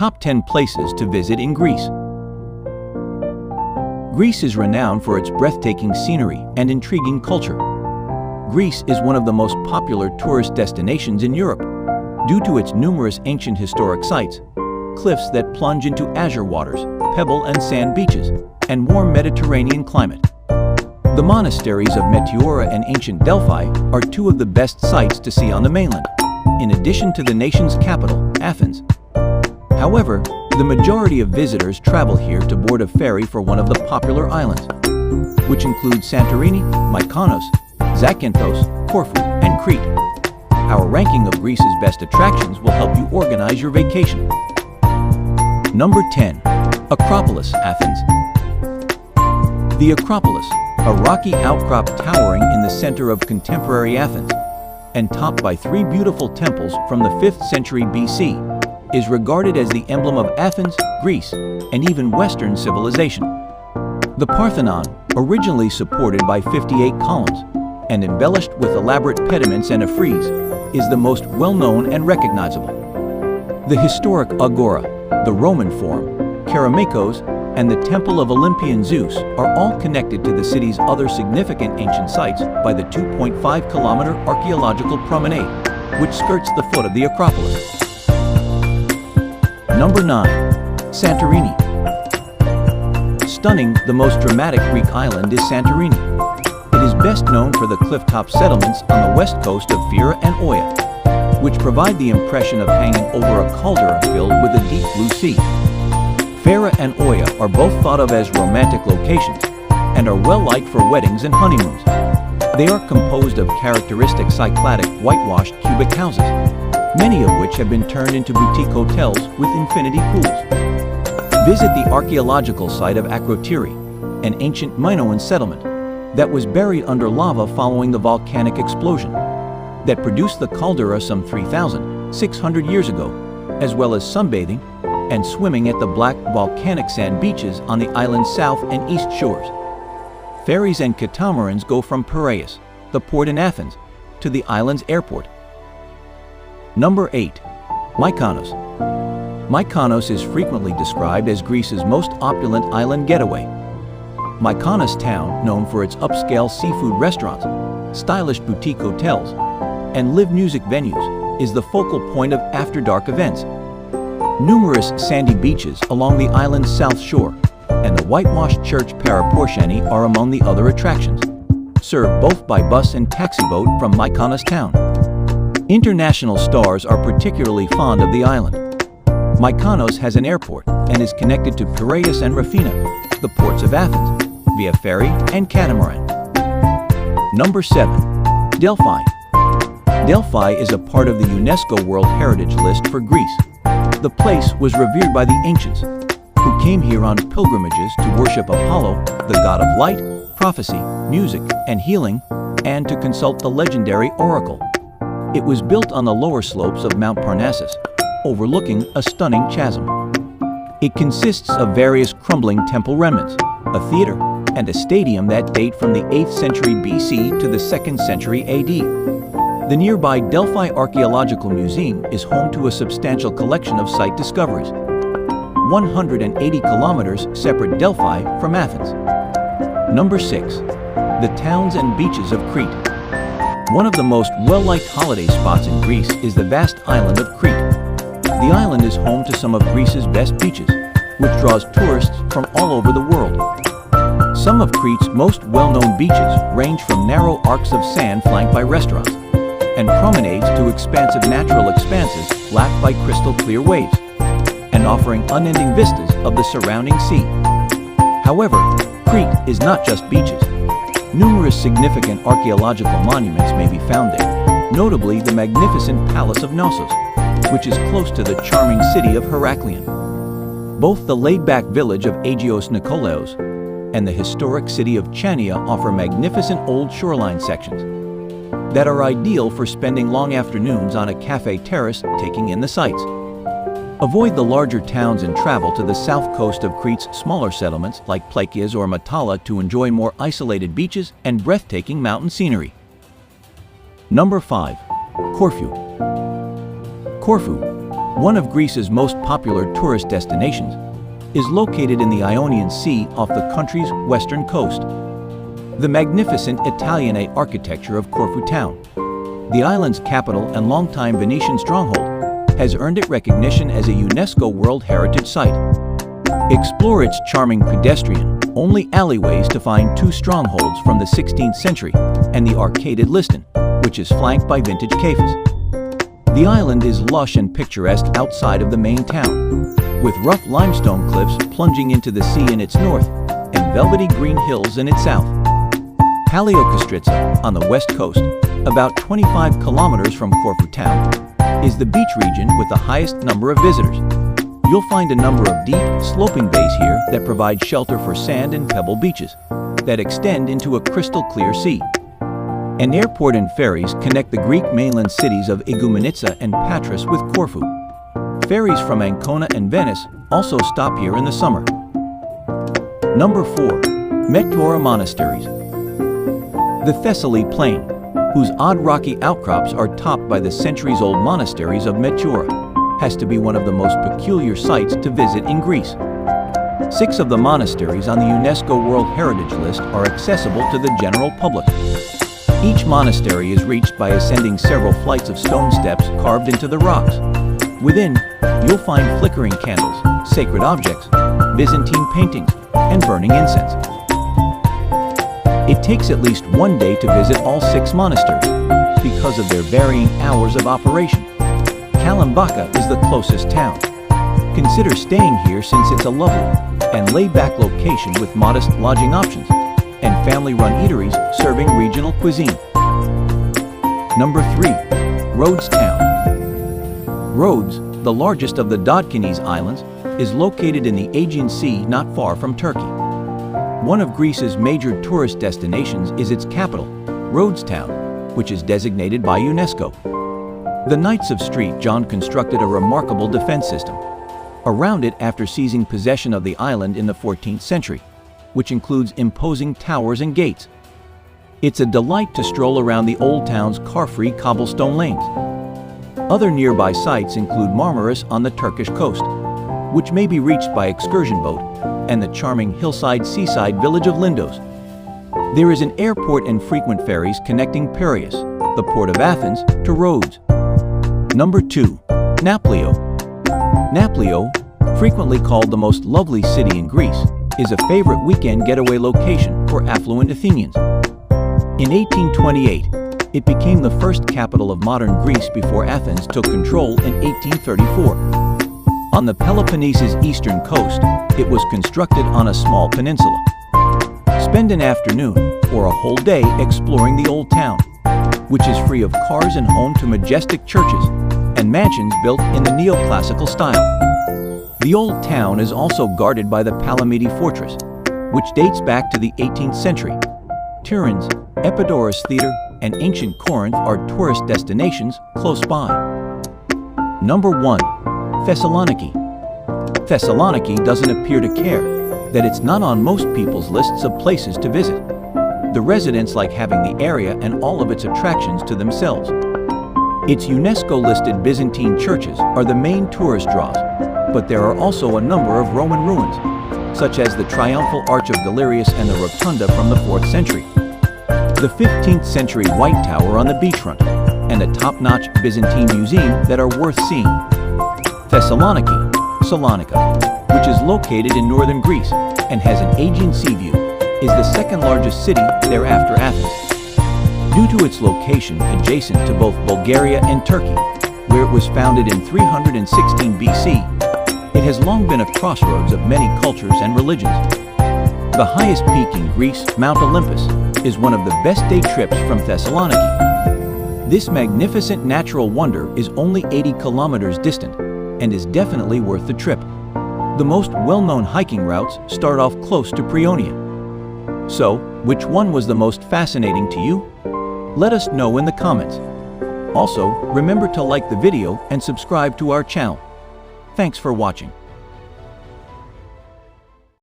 Top 10 places to visit in Greece. Greece is renowned for its breathtaking scenery and intriguing culture. Greece is one of the most popular tourist destinations in Europe due to its numerous ancient historic sites, cliffs that plunge into azure waters, pebble and sand beaches, and warm Mediterranean climate. The monasteries of Meteora and ancient Delphi are two of the best sights to see on the mainland, in addition to the nation's capital, Athens. However, the majority of visitors travel here to board a ferry for one of the popular islands, which include Santorini, Mykonos, Zakynthos, Corfu, and Crete. Our ranking of Greece's best attractions will help you organize your vacation. Number 10. Acropolis, Athens. The Acropolis, a rocky outcrop towering in the center of contemporary Athens, and topped by three beautiful temples from the 5th century BC, is regarded as the emblem of Athens, Greece, and even Western civilization. The Parthenon, originally supported by 58 columns and embellished with elaborate pediments and a frieze, is the most well-known and recognizable. The historic Agora, the Roman Forum, Kerameikos, and the Temple of Olympian Zeus are all connected to the city's other significant ancient sites by the 2.5-kilometer archaeological promenade, which skirts the foot of the Acropolis. Number 9. Santorini. Stunning, the most dramatic Greek island is Santorini. It is best known for the cliff-top settlements on the west coast of Fira and Oia, which provide the impression of hanging over a caldera filled with a deep blue sea. Fira and Oia are both thought of as romantic locations and are well liked for weddings and honeymoons. They are composed of characteristic Cycladic whitewashed cubic houses, many of which have been turned into boutique hotels with infinity pools. Visit the archaeological site of Akrotiri, an ancient Minoan settlement that was buried under lava following the volcanic explosion that produced the caldera some 3,600 years ago, as well as sunbathing and swimming at the black volcanic sand beaches on the island's south and east shores. Ferries and catamarans go from Piraeus, the port in Athens, to the island's airport. Number 8. Mykonos. Mykonos is frequently described as Greece's most opulent island getaway. Mykonos town, known for its upscale seafood restaurants, stylish boutique hotels, and live music venues, is the focal point of after-dark events. Numerous sandy beaches along the island's south shore and the whitewashed church Paraportiani are among the other attractions, served both by bus and taxi boat from Mykonos town. International stars are particularly fond of the island. Mykonos has an airport and is connected to Piraeus and Rafina, the ports of Athens, via ferry and catamaran. Number 7. Delphi. Delphi is a part of the UNESCO World Heritage List for Greece. The place was revered by the ancients, who came here on pilgrimages to worship Apollo, the god of light, prophecy, music, and healing, and to consult the legendary oracle. It was built on the lower slopes of Mount Parnassus, overlooking a stunning chasm. It consists of various crumbling temple remnants, a theater, and a stadium that date from the 8th century BC to the 2nd century AD. The nearby Delphi Archaeological Museum is home to a substantial collection of site discoveries. 180 kilometers separate Delphi from Athens. Number 6. The towns and beaches of Crete. One of the most well-liked holiday spots in Greece is the vast island of Crete. The island is home to some of Greece's best beaches, which draws tourists from all over the world. Some of Crete's most well-known beaches range from narrow arcs of sand flanked by restaurants, and promenades to expansive natural expanses lapped by crystal clear waves, and offering unending vistas of the surrounding sea. However, Crete is not just beaches. Numerous significant archaeological monuments may be found there, notably the magnificent Palace of Knossos, which is close to the charming city of Heraklion. Both the laid-back village of Agios Nikolaos and the historic city of Chania offer magnificent old shoreline sections that are ideal for spending long afternoons on a cafe terrace taking in the sights. Avoid the larger towns and travel to the south coast of Crete's smaller settlements like Plakias or Matala to enjoy more isolated beaches and breathtaking mountain scenery. Number 5. Corfu. Corfu, one of Greece's most popular tourist destinations, is located in the Ionian Sea off the country's western coast. The magnificent Italianate architecture of Corfu town, the island's capital and longtime Venetian stronghold, has earned it recognition as a UNESCO World Heritage Site. Explore its charming pedestrian-only alleyways to find two strongholds from the 16th century and the arcaded Liston, which is flanked by vintage cafes. The island is lush and picturesque outside of the main town, with rough limestone cliffs plunging into the sea in its north and velvety green hills in its south. Palaiokastriza, on the west coast, about 25 kilometers from Corfu town, is the beach region with the highest number of visitors. You'll find a number of deep, sloping bays here that provide shelter for sand and pebble beaches that extend into a crystal-clear sea. An airport and ferries connect the Greek mainland cities of Igoumenitsa and Patras with Corfu. Ferries from Ancona and Venice also stop here in the summer. Number 4. Meteora Monasteries. The Thessaly Plain, whose odd rocky outcrops are topped by the centuries-old monasteries of Meteora, has to be one of the most peculiar sites to visit in Greece. 6 of the monasteries on the UNESCO World Heritage List are accessible to the general public. Each monastery is reached by ascending several flights of stone steps carved into the rocks. Within, you'll find flickering candles, sacred objects, Byzantine paintings, and burning incense. It takes at least one day to visit all 6 monasteries because of their varying hours of operation. Kalambaka is the closest town. Consider staying here since it's a lovely and laid-back location with modest lodging options and family-run eateries serving regional cuisine. Number 3. Rhodes Town. Rhodes, the largest of the Dodkines Islands, is located in the Aegean Sea not far from Turkey. One of Greece's major tourist destinations is its capital, Rhodes Town, which is designated by UNESCO. The Knights of St. John constructed a remarkable defense system around it after seizing possession of the island in the 14th century, which includes imposing towers and gates. It's a delight to stroll around the old town's car-free cobblestone lanes. Other nearby sites include Marmaris on the Turkish coast, which may be reached by excursion boat, and the charming hillside seaside village of Lindos. There is an airport and frequent ferries connecting Piraeus, the port of Athens, to Rhodes. Number 2. Naplio. Naplio, frequently called the most lovely city in Greece, is a favorite weekend getaway location for affluent Athenians. In 1828, it became the first capital of modern Greece before Athens took control in 1834. On the Peloponnese's eastern coast, it was constructed on a small peninsula. Spend an afternoon or a whole day exploring the old town, which is free of cars and home to majestic churches and mansions built in the neoclassical style. The old town is also guarded by the Palamidi Fortress, which dates back to the 18th century. Tiryns, Epidaurus Theatre, and ancient Corinth are tourist destinations close by. Number 1. Thessaloniki. Thessaloniki doesn't appear to care that it's not on most people's lists of places to visit. The residents like having the area and all of its attractions to themselves. Its UNESCO-listed Byzantine churches are the main tourist draws, but there are also a number of Roman ruins, such as the Triumphal Arch of Galerius and the Rotunda from the 4th century, the 15th century White Tower on the beachfront, and a top-notch Byzantine museum that are worth seeing. Thessaloniki, Salonika, which is located in northern Greece and has an Aegean Sea view, is the second largest city thereafter Athens. Due to its location adjacent to both Bulgaria and Turkey, where it was founded in 316 BC, it has long been a crossroads of many cultures and religions. The highest peak in Greece, Mount Olympus, is one of the best day trips from Thessaloniki. This magnificent natural wonder is only 80 kilometers distant and is definitely worth the trip. The most well-known hiking routes start off close to Paeonia. So, which one was the most fascinating to you? Let us know in the comments. Also, remember to like the video and subscribe to our channel. Thanks for watching.